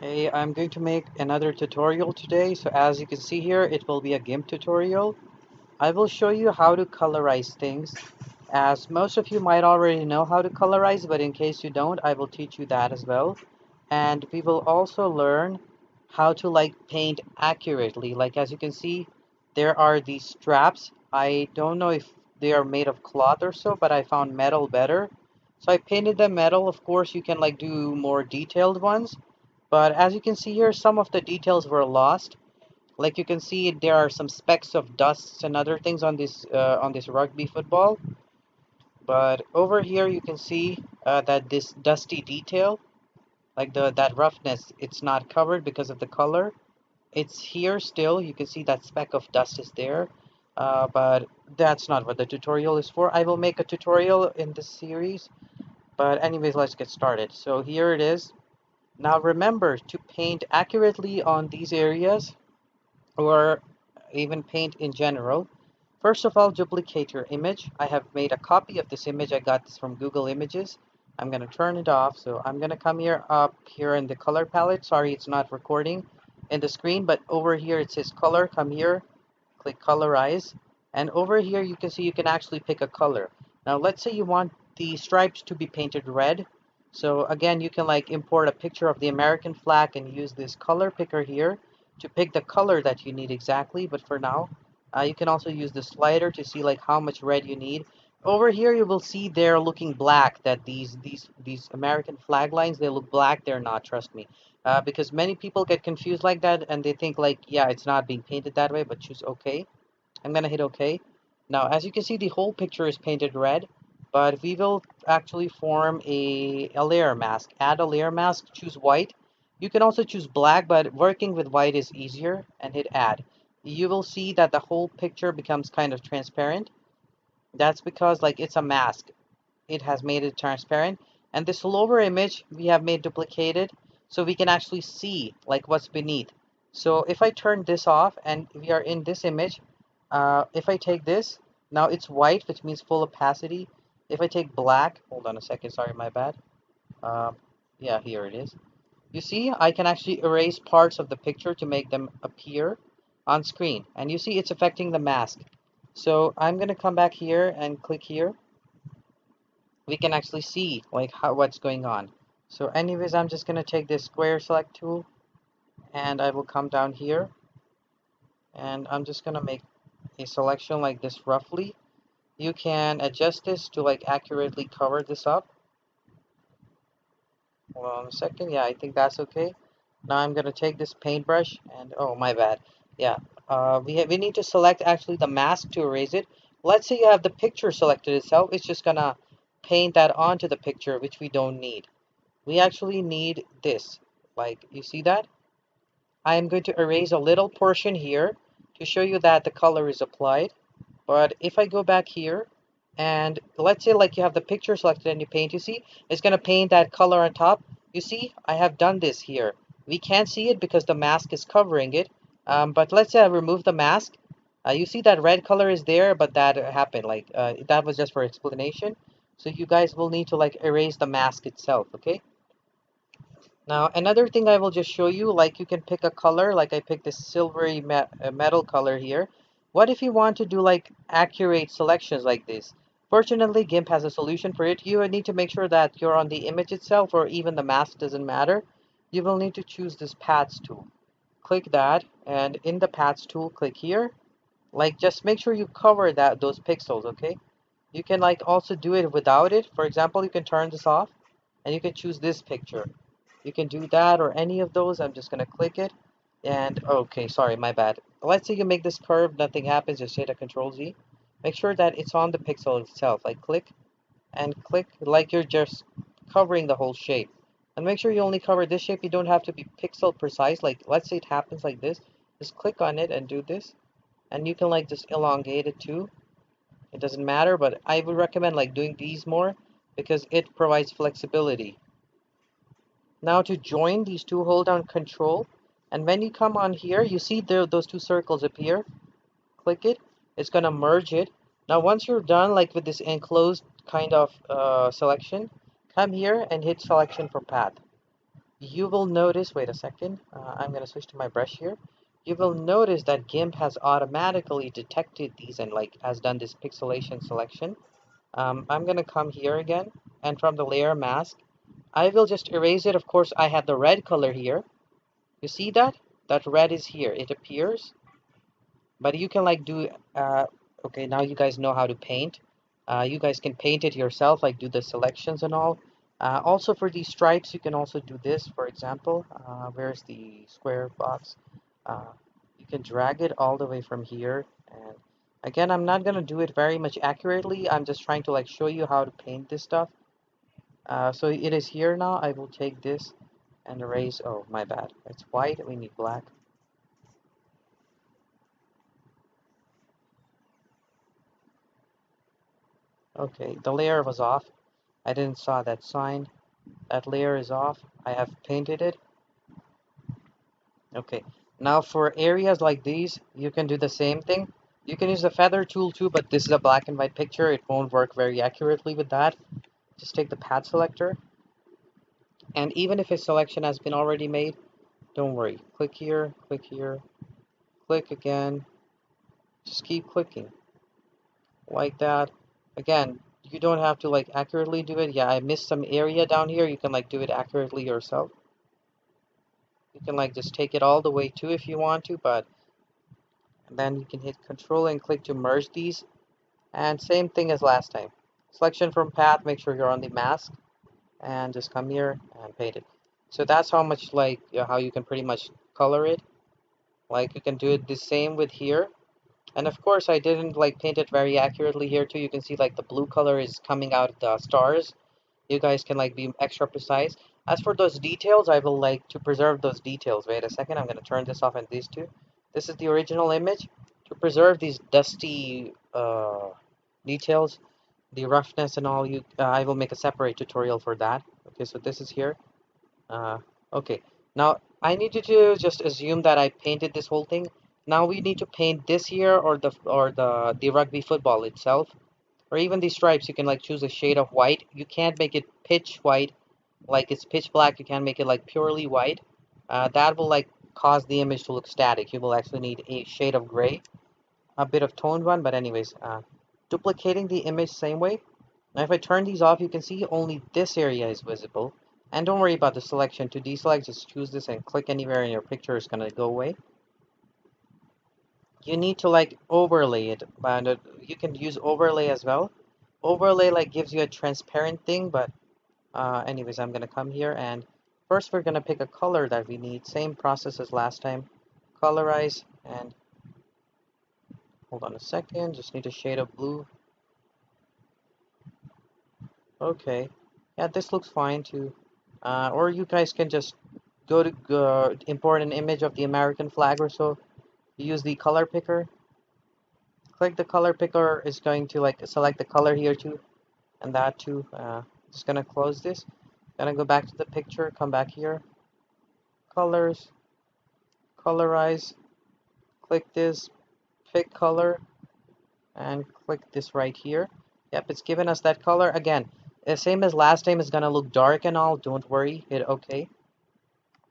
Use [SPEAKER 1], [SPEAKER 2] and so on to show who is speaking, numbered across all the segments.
[SPEAKER 1] Hey, I'm going to make another tutorial today. So as you can see here, it will be a GIMP tutorial. I will show you how to colorize things. As most of you might already know how to colorize, but in case you don't, I will teach you that as well. And we will also learn how to paint accurately. Like as you can see, there are these straps. I don't know if they are made of cloth or so, but I found metal better. So I painted them metal. Of course, you can do more detailed ones. But as you can see here, some of the details were lost. Like you can see, there are some specks of dust and other things on this rugby football. But over here, you can see that this dusty detail, like the that roughness, it's not covered because of the color. It's here still. You can see that speck of dust is there. But that's not what the tutorial is for. I will make a tutorial in this series. But anyways, let's get started. So here it is. Now remember to paint accurately on these areas or even paint in general. First of all, duplicate your image. I have made a copy of this image. I got this from Google Images. I'm going to turn it off. So I'm going to come here up here in the color palette. Sorry, it's not recording in the screen, but over here it says color. Come here, click colorize. And over here you can see you can actually pick a color. Now let's say you want the stripes to be painted red. So again, you can import a picture of the American flag and use this color picker here to pick the color that you need exactly. But for now, you can also use the slider to see how much red you need. Over here, you will see they're looking black. That these American flag lines, they look black. They're not. Trust me, because many people get confused like that and they think yeah, it's not being painted that way. But choose OK. I'm gonna hit OK. Now, as you can see, the whole picture is painted red, but we will actually form a layer mask. Add a layer mask, choose white. You can also choose black, but working with white is easier, and hit add. You will see that the whole picture becomes kind of transparent. That's because it's a mask. It has made it transparent. And this lower image we have made duplicated so we can actually see what's beneath. So if I turn this off and we are in this image, if I take this, now it's white, which means full opacity. If I take black, hold on a second, sorry, my bad. Uh, yeah, here it is. You see, I can actually erase parts of the picture to make them appear on screen. And you see it's affecting the mask. So I'm going to come back here and click here. We can actually see what's going on. So anyways, I'm just going to take this square select tool and I will come down here and I'm just going to make a selection like this roughly. You can adjust this to accurately cover this up. Hold on a second. Yeah, I think that's okay. Now I'm gonna take this paintbrush and oh my bad. Yeah, we need to select actually the mask to erase it. Let's say you have the picture selected itself. It's just gonna paint that onto the picture, which we don't need. We actually need this. Like you see that? I am going to erase a little portion here to show you that the color is applied. But if I go back here and let's say you have the picture selected and you paint, you see, it's going to paint that color on top. You see, I have done this here. We can't see it because the mask is covering it. But let's say I remove the mask. You see that red color is there, but that happened. That was just for explanation. So you guys will need to erase the mask itself, okay? Now, another thing I will just show you, you can pick a color, like I picked this silvery metal color here. What if you want to do accurate selections like this? Fortunately, GIMP has a solution for it. You would need to make sure that you're on the image itself or even the mask doesn't matter. You will need to choose this paths tool. Click that, and in the paths tool, click here. Just make sure you cover those pixels, okay? You can also do it without it. For example, you can turn this off and you can choose this picture. You can do that or any of those. I'm just going to click it. And okay, sorry, my bad. Let's say you make this curve, nothing happens, just hit a Control Z. Make sure that it's on the pixel itself. Click and click like you're just covering the whole shape. And make sure you only cover this shape. You don't have to be pixel precise. Let's say it happens like this. Just click on it and do this. And you can just elongate it too. It doesn't matter, but I would recommend doing these more because it provides flexibility. Now to join these two, hold down Control, and when you come on here, you see there those two circles appear. Click it. It's gonna merge it. Now once you're done with this enclosed kind of selection, come here and hit selection for path. you will notice, wait a second, I'm going to switch to my brush here. You will notice that GIMP has automatically detected these and like has done this pixelation selection. I'm going to come here again, and from the layer mask, I will just erase it. Of course, I have the red color here. You see that? That red is here. It appears. But you can like do, okay, now you guys know how to paint. You guys can paint it yourself, like do the selections and all. Also for these stripes, you can also do this, for example. Where's the square box? You can drag it all the way from here. And again, I'm not gonna do it very much accurately. I'm just trying to like show you how to paint this stuff. So it is here now. I will take this and erase, oh, my bad. It's white, we need black. Okay, the layer was off. I didn't saw that sign. That layer is off. I have painted it. Okay, now for areas like these, you can do the same thing. You can use the feather tool too, but this is a black and white picture. It won't work very accurately with that. Just take the pad selector, and even if a selection has been already made, don't worry. Click here, click again. Just keep clicking like that. Again, you don't have to like accurately do it. Yeah, I missed some area down here. You can like do it accurately yourself. You can like just take it all the way too if you want to, but then you can hit Control and click to merge these. And same thing as last time. Selection from path, make sure you're on the mask, and just come here and paint it. So that's how much like how you can pretty much color it. Like you can do it the same with here. And of course I didn't like paint it very accurately here too. You can see like the blue color is coming out of the stars. You guys can like be extra precise. As for those details, I will like to preserve those details. Wait a second, I'm going to turn this off and these two. This is the original image. To preserve these dusty details, the roughness and all, I will make a separate tutorial for that. Okay, so this is here. Uh, okay, now I need you to just assume that I painted this whole thing. Now we need to paint this here or the rugby football itself, or even these stripes. You can like choose a shade of white. You can't make it pitch white, like it's pitch black. You can't make it like purely white. That will like cause the image to look static. You will actually need a shade of gray, a bit of toned one. But anyways, duplicating the image same way. Now if I turn these off, you can see only this area is visible. And don't worry about the selection. To deselect, just choose this and click anywhere and your picture is gonna go away. You need to like overlay it, and you can use overlay as well. Overlay like gives you a transparent thing, but anyways, I'm gonna come here and first we're gonna pick a color that we need. Same process as last time. Colorize and hold on a second. Just need a shade of blue. Okay, yeah, this looks fine too. Or you guys can just go to import an image of the American flag or so. Use the color picker. Click the color picker is going to like select the color here too, and that too. Just gonna close this. Gonna go back to the picture. Come back here. Colors. Colorize. Click this. Pick color, and click this right here. Yep, it's given us that color again. The same as last time. It's gonna look dark and all. Don't worry. Hit OK.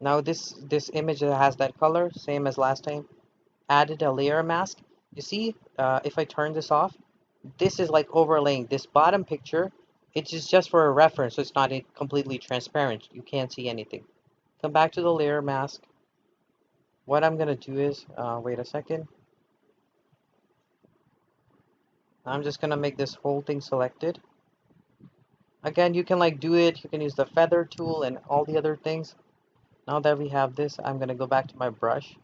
[SPEAKER 1] Now this image that has that color, same as last time. Added a layer mask. You see, if I turn this off, this is like overlaying this bottom picture. It's just for a reference, so it's not completely transparent. You can't see anything. Come back to the layer mask. What I'm gonna do is, wait a second. I'm just gonna make this whole thing selected. Again, you can like do it. You can use the feather tool and all the other things. Now that we have this, I'm gonna go back to my brush.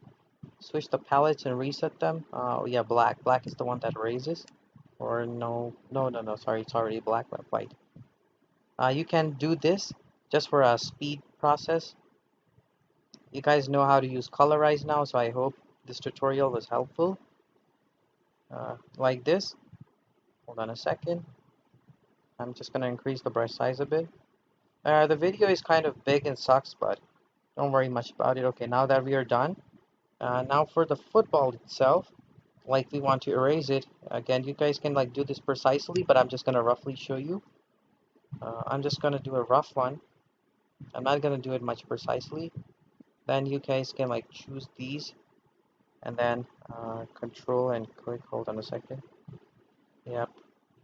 [SPEAKER 1] Switch the palettes and reset them. Oh yeah, black. Black is the one that raises. Or no, sorry, it's already black, but white. You can do this just for a speed process. You guys know how to use Colorize now, so I hope this tutorial was helpful. Like this. Hold on a second. I'm just gonna increase the brush size a bit. The video is kind of big and sucks, but don't worry much about it. Okay, now that we are done. Now for the football itself, like we want to erase it. Again, you guys can like do this precisely, but I'm just gonna roughly show you. I'm just gonna do a rough one. I'm not gonna do it much precisely. Then you guys can like choose these and then control and click. Hold on a second. Yep,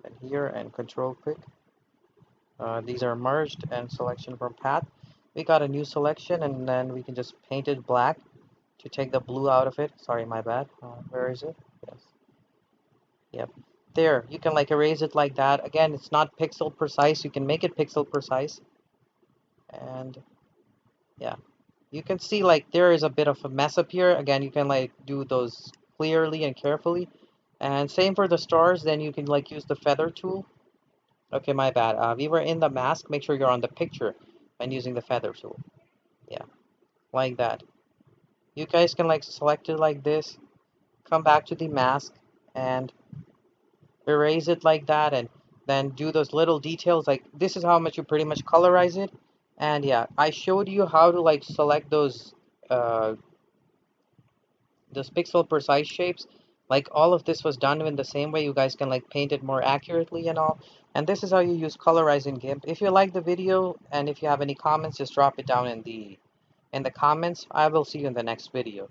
[SPEAKER 1] and here and control click. These are merged and selection from path. We got a new selection and then we can just paint it black to take the blue out of it. Sorry, my bad. Where is it? Yes. Yep. There, you can like erase it like that. Again, it's not pixel precise. You can make it pixel precise. And yeah, you can see like there is a bit of a mess up here. Again, you can like do those clearly and carefully. And same for the stars, then you can like use the feather tool. Okay, my bad. We were in the mask. Make sure you're on the picture when using the feather tool. Yeah, like that. You guys can like select it like this, come back to the mask and erase it like that, and then do those little details. Like this is how much you pretty much colorize it. And yeah, I showed you how to like select uh, those pixel precise shapes. Like all of this was done in the same way. You guys can like paint it more accurately and all. And this is how you use Colorize in GIMP. If you like the video and if you have any comments, just drop it down in the comments. I will see you in the next video.